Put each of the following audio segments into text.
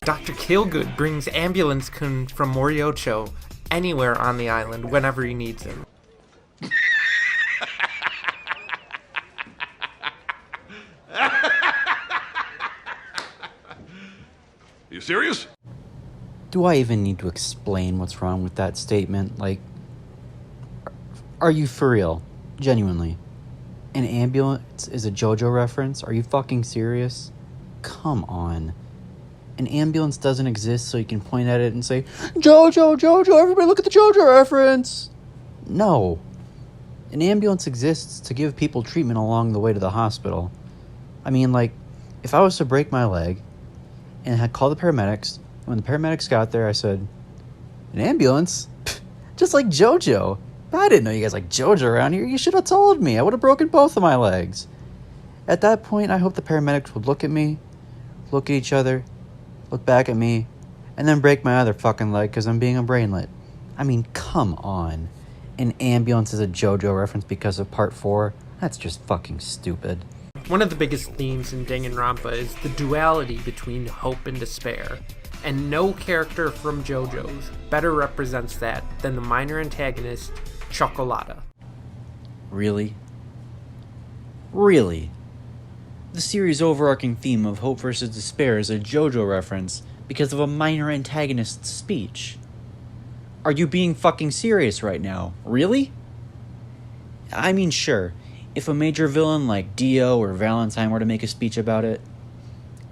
Dr. Killgood brings Ambulance-kun from Moriocho anywhere on the island whenever he needs him. You serious? Do I even need to explain what's wrong with that statement? Like, are you for real? Genuinely. An ambulance is a JoJo reference? Are you fucking serious? Come on. An ambulance doesn't exist so you can point at it and say, JoJo, JoJo, everybody look at the JoJo reference! No. An ambulance exists to give people treatment along the way to the hospital. I mean, like, if I was to break my leg and had called the paramedics, when the paramedics got there, I said, an ambulance? Pfft, just like JoJo. I didn't know you guys like JoJo around here. You should have told me. I would have broken both of my legs. At that point, I hope the paramedics would look at me, look at each other, look back at me, and then break my other fucking leg because I'm being a brainlet. I mean, come on. An ambulance is a JoJo reference because of part 4? That's just fucking stupid. One of the biggest themes in Danganronpa is the duality between hope and despair, and no character from JoJo's better represents that than the minor antagonist, Chocolata. Really? Really? The series' overarching theme of hope versus despair is a JoJo reference because of a minor antagonist's speech. Are you being fucking serious right now? Really? I mean, sure, if a major villain like Dio or Valentine were to make a speech about it,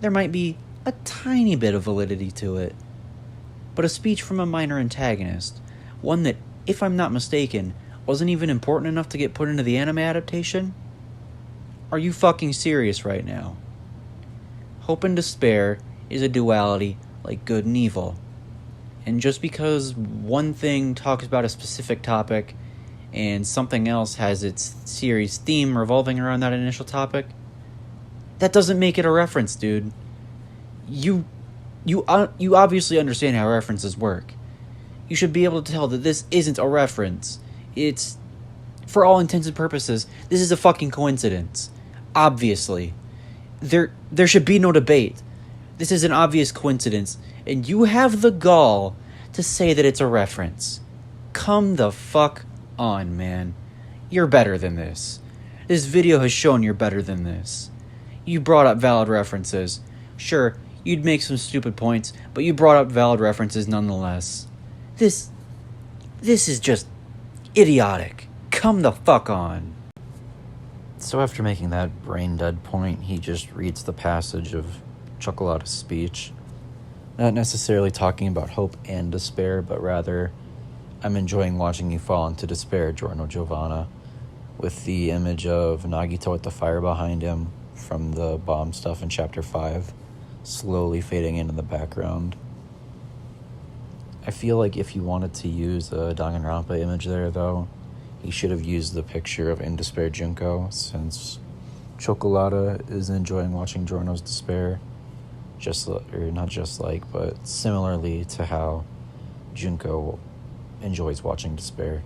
there might be a tiny bit of validity to it. But a speech from a minor antagonist, one that, if I'm not mistaken, wasn't even important enough to get put into the anime adaptation? Are you fucking serious right now? Hope and despair is a duality like good and evil. And just because one thing talks about a specific topic and something else has its series theme revolving around that initial topic, that doesn't make it a reference, dude. You obviously understand how references work. You should be able to tell that this isn't a reference. It's, for all intents and purposes, this is a fucking coincidence. Obviously. There should be no debate. This is an obvious coincidence, and you have the gall to say that it's a reference. Come the fuck on, man. You're better than this. This video has shown you're better than this. You brought up valid references. Sure, you'd make some stupid points, but you brought up valid references nonetheless. This is just idiotic. Come the fuck on. So after making that brain-dead point, he just reads the passage of Chocolata's speech. Not necessarily talking about hope and despair, but rather, I'm enjoying watching you fall into despair, Giorno Giovanna, with the image of Nagito at the fire behind him from the bomb stuff in Chapter 5, slowly fading into the background. I feel like if he wanted to use a Danganronpa image there, though, he should have used the picture of In Despair Junko, since Chocolata is enjoying watching Giorno's despair, but similarly to how Junko enjoys watching despair.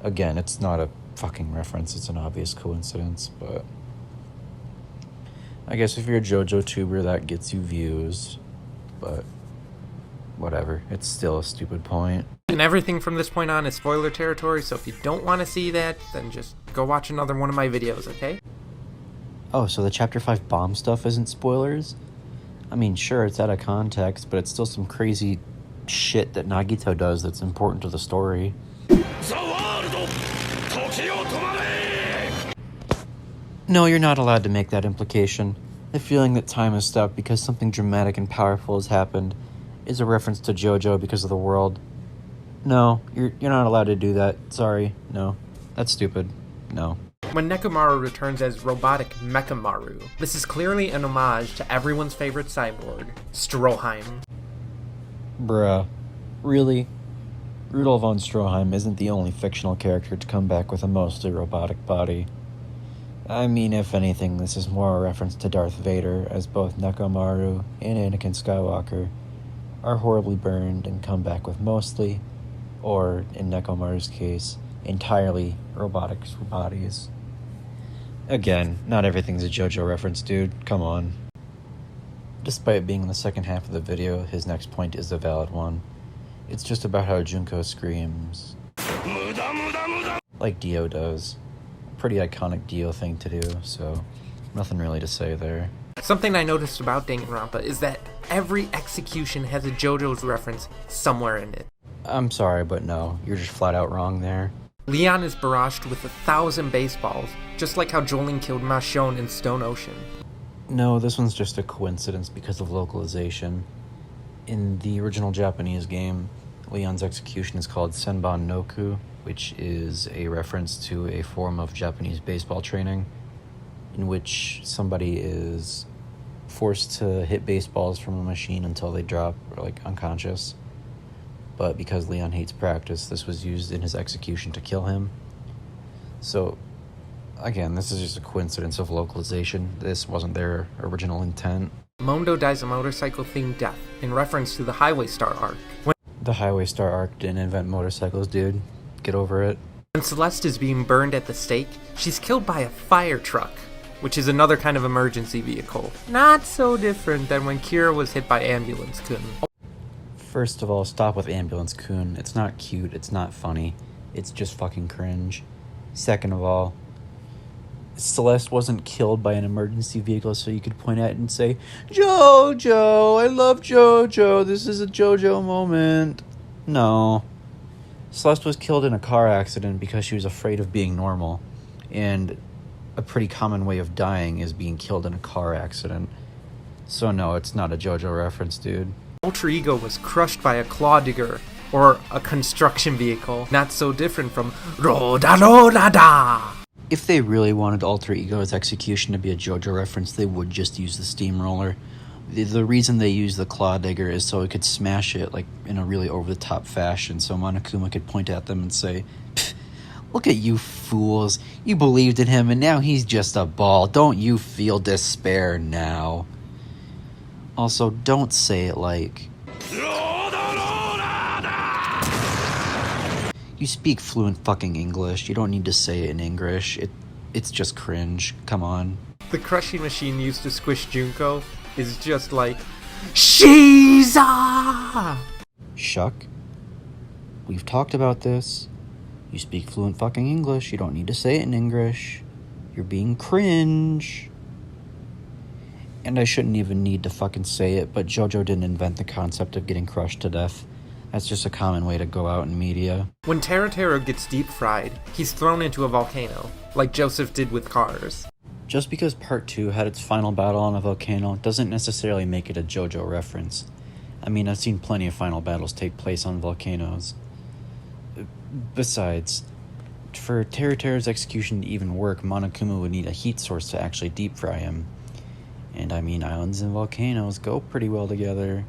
Again, it's not a fucking reference, it's an obvious coincidence, but I guess if you're a JoJo tuber, that gets you views, but whatever, it's still a stupid point. And everything from this point on is spoiler territory, so if you don't want to see that, then just go watch another one of my videos, okay? Oh, so the Chapter 5 bomb stuff isn't spoilers? I mean, sure, it's out of context, but it's still some crazy shit that Nagito does that's important to the story. No, you're not allowed to make that implication. The feeling that time has stopped because something dramatic and powerful has happened is a reference to JoJo because of the world. No, you're not allowed to do that. Sorry. No. That's stupid. No. When Nekomaru returns as robotic Mechamaru, this is clearly an homage to everyone's favorite cyborg, Stroheim. Bruh. Really? Rudolf von Stroheim isn't the only fictional character to come back with a mostly robotic body. I mean, if anything, this is more a reference to Darth Vader, as both Nekomaru and Anakin Skywalker are horribly burned and come back with mostly, or in Nekomaru's case, entirely robotic bodies. Again, not everything's a JoJo reference, dude. Come on. Despite being in the second half of the video, his next point is a valid one. It's just about how Junko screams like Dio does. Pretty iconic Dio thing to do, so nothing really to say there. Something I noticed about Danganronpa is that every execution has a JoJo's reference somewhere in it. I'm sorry, but no, you're just flat out wrong there. Leon is barraged with 1,000 baseballs, just like how Jolene killed Mashon in Stone Ocean. No, this one's just a coincidence because of localization. In the original Japanese game, Leon's execution is called Senban Noku, which is a reference to a form of Japanese baseball training in which somebody is forced to hit baseballs from a machine until they drop, or like unconscious. But because Leon hates practice, this was used in his execution to kill him. So, again, this is just a coincidence of localization. This wasn't their original intent. Mondo dies a motorcycle-themed death in reference to the Highway Star arc. The Highway Star arc didn't invent motorcycles, dude. Get over it. When Celeste is being burned at the stake, she's killed by a fire truck, which is another kind of emergency vehicle. Not so different than when Kira was hit by Ambulance Kun. First of all, stop with Ambulance Kun. It's not cute, it's not funny. It's just fucking cringe. Second of all, Celeste wasn't killed by an emergency vehicle so you could point at it and say, JoJo, I love JoJo, this is a JoJo moment. No. Celeste was killed in a car accident because she was afraid of being normal. And a pretty common way of dying is being killed in a car accident. So no, it's not a JoJo reference, dude. Ultra Ego was crushed by a claw digger, or a construction vehicle, not so different from Roda. If they really wanted Alter Ego's execution to be a JoJo reference, they would just use the steamroller. The reason they use the claw digger is so it could smash it like in a really over-the-top fashion, so Monokuma could point at them and say, "Look at you fools, you believed in him and now he's just a ball. Don't you feel despair now?" Also, don't say it like, you speak fluent fucking English. You don't need to say it in English. It's just cringe. Come on. The crushing machine used to squish Junko is just like, Shiza! Shuck, we've talked about this. You speak fluent fucking English. You don't need to say it in English. You're being cringe. And I shouldn't even need to fucking say it, but JoJo didn't invent the concept of getting crushed to death. That's just a common way to go out in media. When Teruteru gets deep fried, he's thrown into a volcano, like Joseph did with Cars. Just because Part 2 had its final battle on a volcano doesn't necessarily make it a JoJo reference. I mean, I've seen plenty of final battles take place on volcanoes. Besides, for Teruteru's execution to even work, Monokuma would need a heat source to actually deep fry him. And I mean, islands and volcanoes go pretty well together.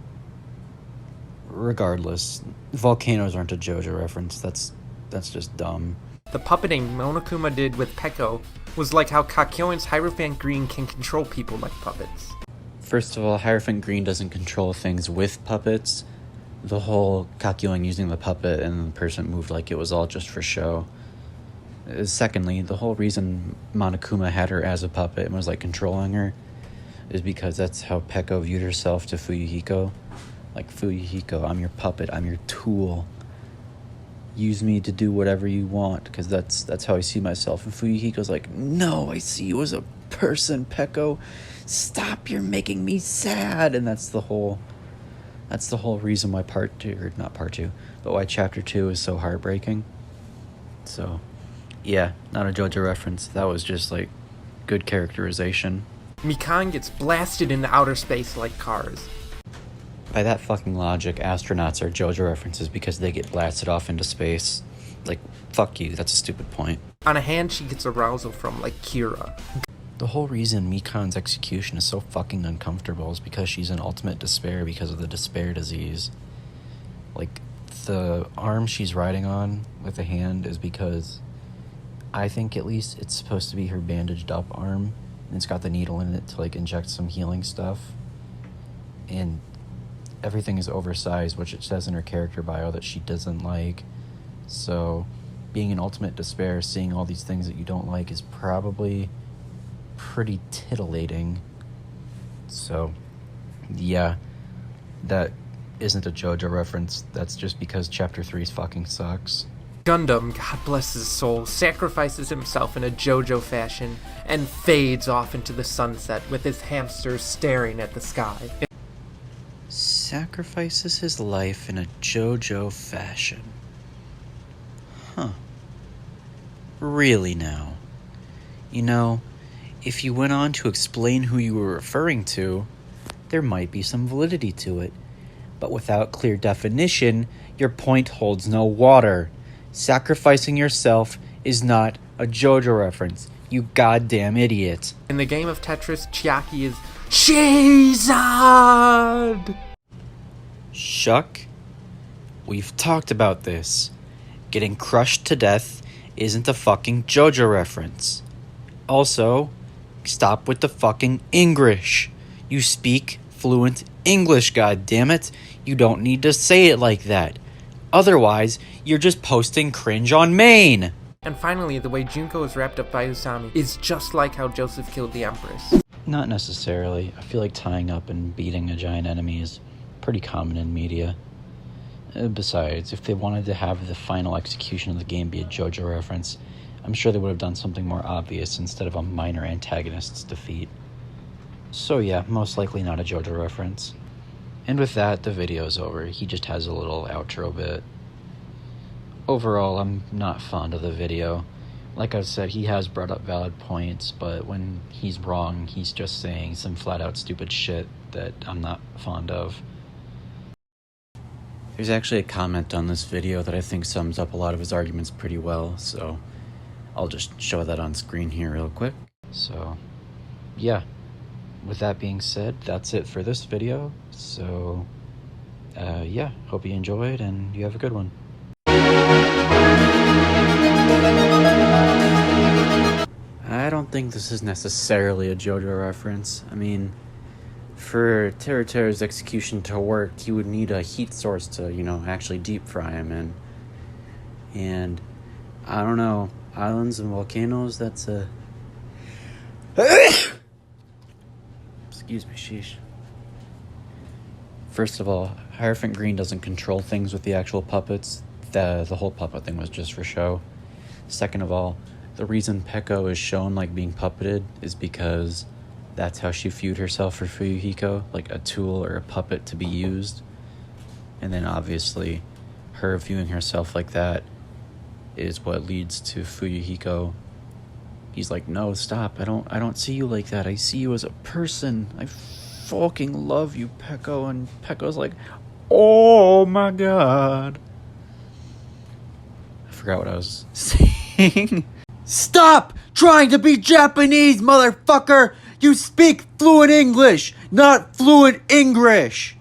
Regardless, volcanoes aren't a JoJo reference. That's just dumb. The puppeting Monokuma did with Peko was like how Kakyoin's Hierophant Green can control people like puppets. First of all, Hierophant Green doesn't control things with puppets. The whole Kakyoin using the puppet and the person moved like it was all just for show. Secondly, the whole reason Monokuma had her as a puppet and was like controlling her is because that's how Peko viewed herself to Fuyuhiko. Like, Fuyuhiko, I'm your puppet, I'm your tool. Use me to do whatever you want, because that's how I see myself. And Fuyuhiko's like, no, I see you as a person, Peko. Stop, you're making me sad. And that's the whole reason why part 2, or not part 2, but why chapter 2 is so heartbreaking. So, yeah, not a JoJo reference. That was just, like, good characterization. Mikan gets blasted into outer space like Cars. By that fucking logic, astronauts are JoJo references because they get blasted off into space. Like, fuck you, that's a stupid point. On a hand she gets arousal from, like Kira. The whole reason Mikan's execution is so fucking uncomfortable is because she's in ultimate despair because of the despair disease. Like, the arm she's riding on with the hand is because, I think at least, it's supposed to be her bandaged up arm. And it's got the needle in it to, like, inject some healing stuff. And everything is oversized, which it says in her character bio that she doesn't like. So, being in ultimate despair, seeing all these things that you don't like is probably pretty titillating. So, Yeah, that isn't a JoJo reference. That's just because Chapter 3 fucking sucks. Gundam, God bless his soul, sacrifices himself in a JoJo fashion and fades off into the sunset with his hamsters staring at the sky. Sacrifices his life in a JoJo fashion. Huh. Really now? You know, if you went on to explain who you were referring to, there might be some validity to it. But without clear definition, your point holds no water. Sacrificing yourself is not a JoJo reference, you goddamn idiot. In the game of Tetris, Chiaki is Shazad! Shuck, we've talked about this. Getting crushed to death isn't a fucking JoJo reference. Also, stop with the fucking English. You speak fluent English, goddammit. You don't need to say it like that. Otherwise, you're just posting cringe on Maine. And finally, the way Junko is wrapped up by Usami is just like how Joseph killed the Empress. Not necessarily. I feel like tying up and beating a giant enemy is pretty common in media. Besides, if they wanted to have the final execution of the game be a JoJo reference, I'm sure they would have done something more obvious instead of a minor antagonist's defeat. So yeah, most likely not a JoJo reference. And with that, the video's over. He just has a little outro bit. Overall, I'm not fond of the video. Like I said, he has brought up valid points, but when he's wrong, he's just saying some flat-out stupid shit that I'm not fond of. There's actually a comment on this video that I think sums up a lot of his arguments pretty well, so I'll just show that on screen here real quick. So, yeah. With that being said, that's it for this video. So, yeah, hope you enjoyed and you have a good one. I don't think this is necessarily a JoJo reference. I mean, for Terra's execution to work, he would need a heat source to, actually deep fry him in. And, I don't know, islands and volcanoes, that's a... Excuse me, sheesh. First of all, Hierophant Green doesn't control things with the actual puppets. The whole puppet thing was just for show. Second of all, the reason Peko is shown like being puppeted is because that's how she viewed herself for Fuyuhiko, like a tool or a puppet to be used. And then obviously, her viewing herself like that is what leads to Fuyuhiko. He's like, no, stop, I don't see you like that. I see you as a person. I fucking love you, Peko. And Peko's like, oh my god. I forgot what I was saying. Stop trying to be Japanese, motherfucker! You speak fluent English, not fluent English!